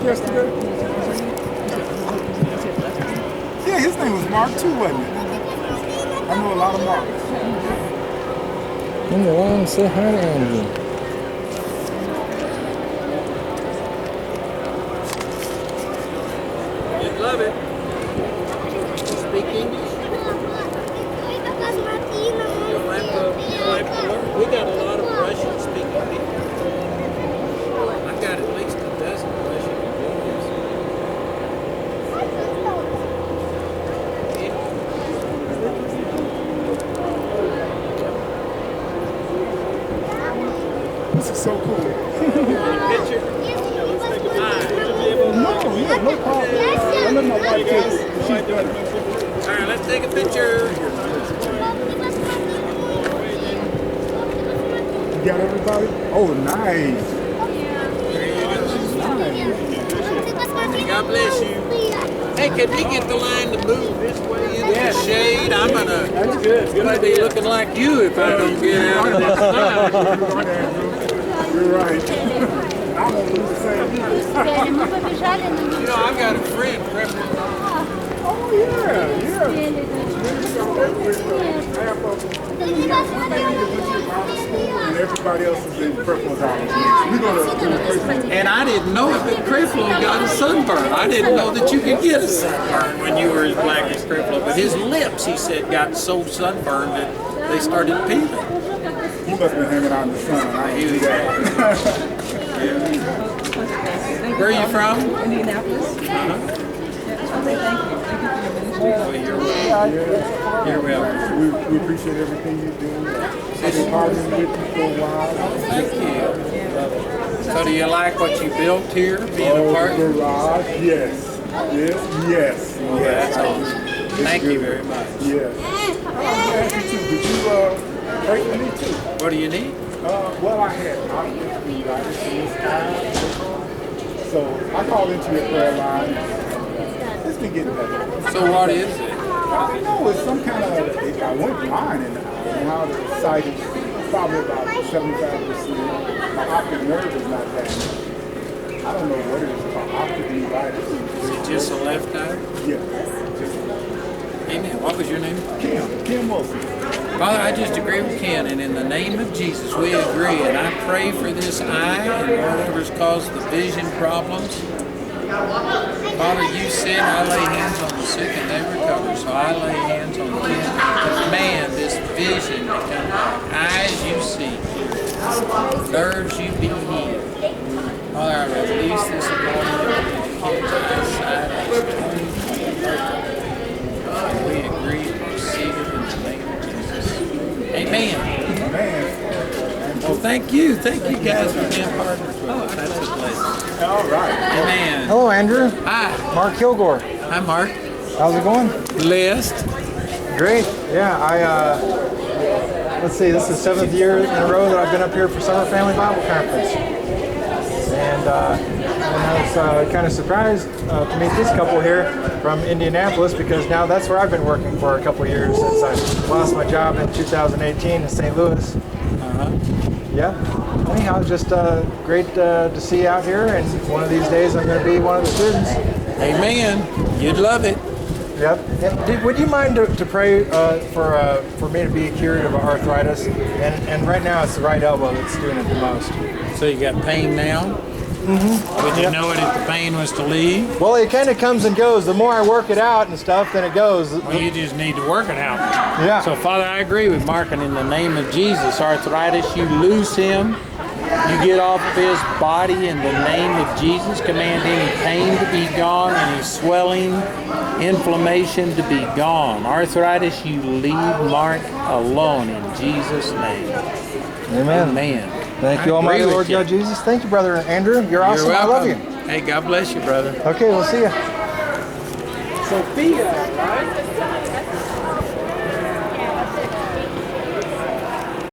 Mark yesterday? Yeah, his name was Mark too, wasn't it? I know a lot of Marks. Come along, say hi to Andrew. You'd love it. Speak English? We got a lot of Russian speaking people. I got at least a dozen Russian employees. This is so cool. Picture? No, yeah, no problem. I let my wife do it. She's done it. All right, let's take a picture. You got everybody? Oh, nice. God bless you. Hey, can we get the line to move this way into the shade? I'm gonna be looking like you if I don't get out of this sun. You're right. I'm gonna lose the same. You know, I've got a friend, Oh yeah, yeah. And everybody else is in Creflo Dollar. and I didn't know that Creflo got a sunburn. I didn't know that you could get a sunburn when you were as black as Creflo. But his lips, he said, got so sunburned that they started peeling. He must have been hanging out in the sun. I hear that. Where are you from? Indianapolis. Well, you're welcome. You're welcome. We appreciate everything you do. I've been partnering with you for a while. Thank you. So do you like what you built here, being a The partner? garage, yes. Yes, yes. Oh, that's awesome. Thank you very much. Yes. I asked you too. Did you pray for me too? What do you need? Well, I had arthritis in this time. So I called into your prayer line. It's been getting better. So what is it? I don't know. It's some kind of, I went blind and now the sight is probably about 75%. My optic nerve is not damaged. I don't know what it is called, optic neuritis. Is it just a left eye? Yeah. Just Amen. What was your name? Kim Wilson. Father, I just agree with Ken, and in the name of Jesus, we agree, and I pray for this eye and whatever's caused the vision problems. Father, you said I lay hands on the sick and they recover, so I lay hands on Ken and command this vision to come back. Eyes you see, nerves you be healed. Father, I release this anointing into Ken's eyesight. And we agree to receive it in the name of Jesus. Amen. Well, thank you. Thank you guys for being partners with us. That's a blessing. All right. Amen. Hello, Andrew. Hi. Mark Kilgore. Hi, Mark. How's it going? Blessed. Great. Yeah, let's see, this is the 7th year in a row that I've been up here for Summer Family Bible Conference. And I was kind of surprised to meet this couple here from Indianapolis, because now that's where I've been working for a couple of years since I lost my job in 2018 in St. Louis. Yeah. Anyhow, just great to see you out here, and one of these days I'm going to be one of the students. Amen. You'd love it. Yep. Would you mind to pray for me to be cured of arthritis? And right now it's the right elbow that's doing it the most. So you got pain now? Mm-hmm. Would you know it if the pain was to leave? Well, it kind of comes and goes. The more I work it out and stuff, then it goes. Well, you just need to work it out. Yeah. So, Father, I agree with Mark, and in the name of Jesus, arthritis, you loose him. You get off of his body in the name of Jesus. Command any pain to be gone, any swelling, inflammation to be gone. Arthritis, you leave Mark alone in Jesus' name. Amen. Amen. Thank you, Almighty Lord God Jesus. Thank you, Brother Andrew. You're awesome. You're I love welcome. you. Hey, God bless you, brother. Okay, we'll see you. Sophia, right?